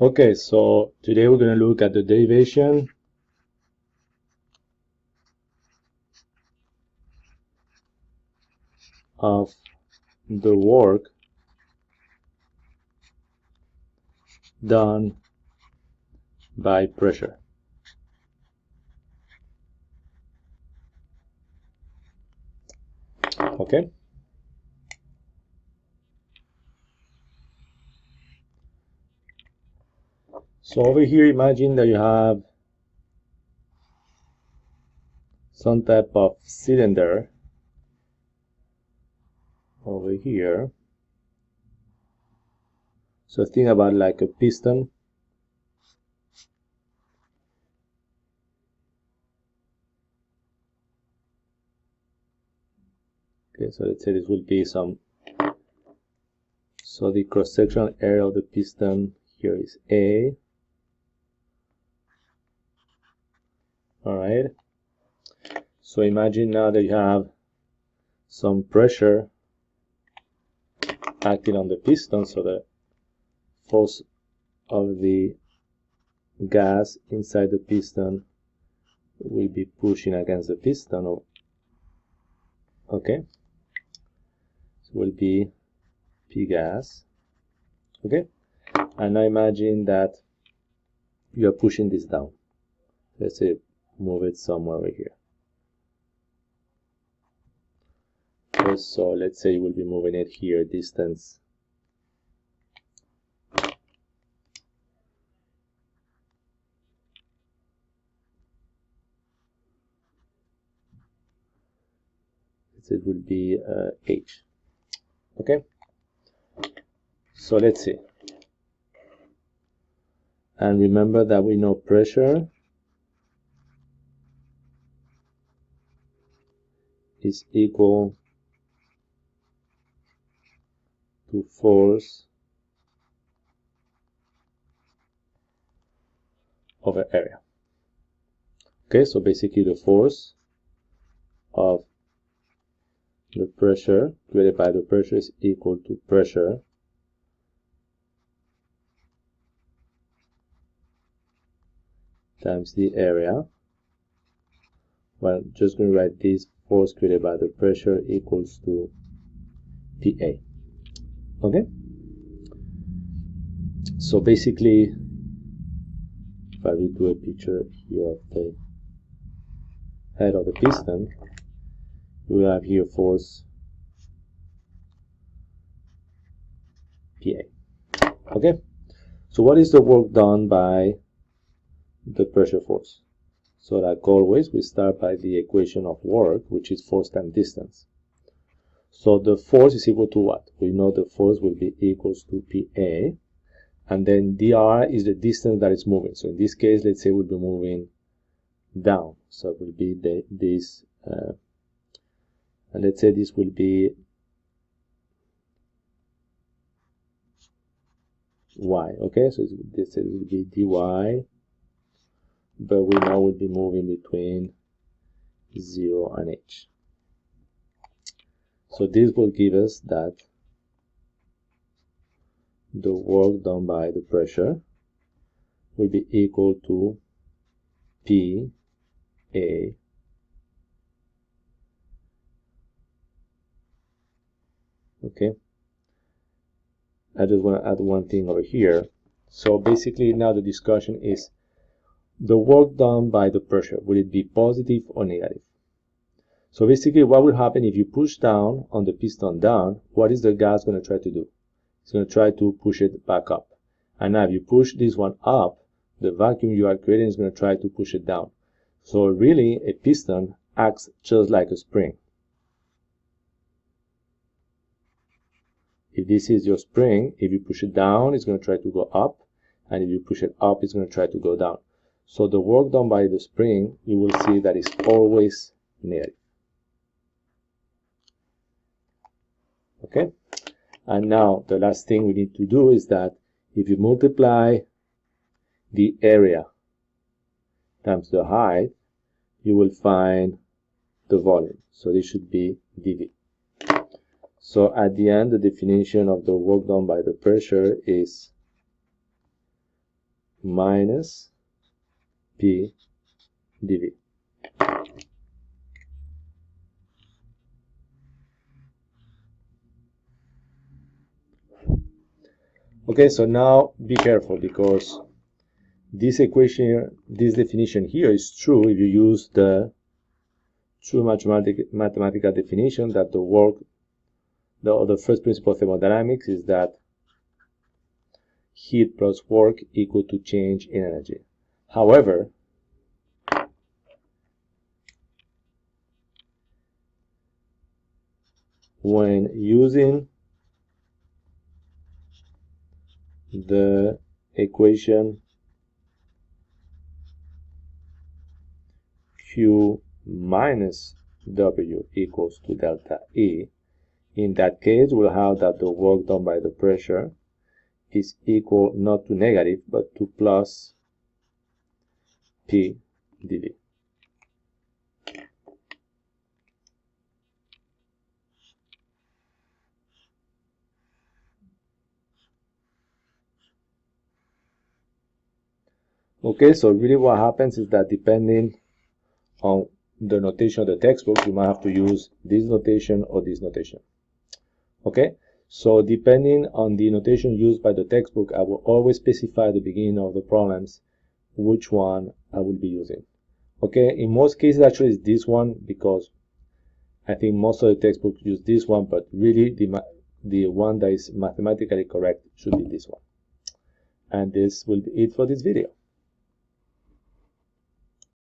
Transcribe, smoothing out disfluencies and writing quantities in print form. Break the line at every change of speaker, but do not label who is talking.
Okay, so today we're going to look at the derivation of the work done by pressure. Okay? So over here, imagine that you have some type of cylinder over here. So think about like a piston. Okay, so let's say this will be some. So the cross-sectional area of the piston here is A. Alright. So imagine now that you have some pressure acting on the piston, so the force of the gas inside the piston will be pushing against the piston. Okay, so will be P gas. Okay, and now imagine that you are pushing this down. Let's say move it somewhere over here. Okay, so let's say you will be moving it here distance it will be H. Okay, so let's see, and remember that we know pressure is equal to force over area. Okay, so basically the force of the pressure created by the pressure is equal to pressure times the area. Well, just going to write this force created by the pressure equals to PA. Okay, so basically if I redo a picture here of the head of the piston, we have here force PA. Okay, so what is the work done by the pressure force? So like always, we start by the equation of work, which is force times distance. So the force is equal to what? We know the force will be equals to PA, and then dr is the distance that is moving. So in this case, let's say we'll be moving down. So it will be this, and let's say this will be y. Okay, so this will be dy, but we now will be moving between 0 and h. So this will give us that the work done by the pressure will be equal to P A okay. I just want to add one thing over here. So basically now the discussion is the work done by the pressure, will it be positive or negative? So basically what will happen if you push down on the piston down, what is the gas going to try to do? It's going to try to push it back up. And now if you push this one up, the vacuum you are creating is going to try to push it down. So really a piston acts just like a spring. If this is your spring, if you push it down, it's going to try to go up, and if you push it up, it's going to try to go down. So the work done by the spring, you will see that it's always negative. Okay? And now the last thing we need to do is that if you multiply the area times the height, you will find the volume. So this should be dV. So at the end, the definition of the work done by the pressure is minus P dV. Okay, so now be careful, because this equation, this definition here is true if you use the true mathematical definition that the work, the first principle of thermodynamics is that heat plus work equal to change in energy. However, when using the equation Q minus W equals to delta E, in that case we'll have that the work done by the pressure is equal not to negative but to plus P dV. Okay, so really what happens is that depending on the notation of the textbook, you might have to use this notation or this notation. Okay, so depending on the notation used by the textbook, I will always specify at the beginning of the problems which one I will be using. Okay, in most cases actually it's this one, because I think most of the textbooks use this one, but really the one that is mathematically correct should be this one. And this will be it for this video.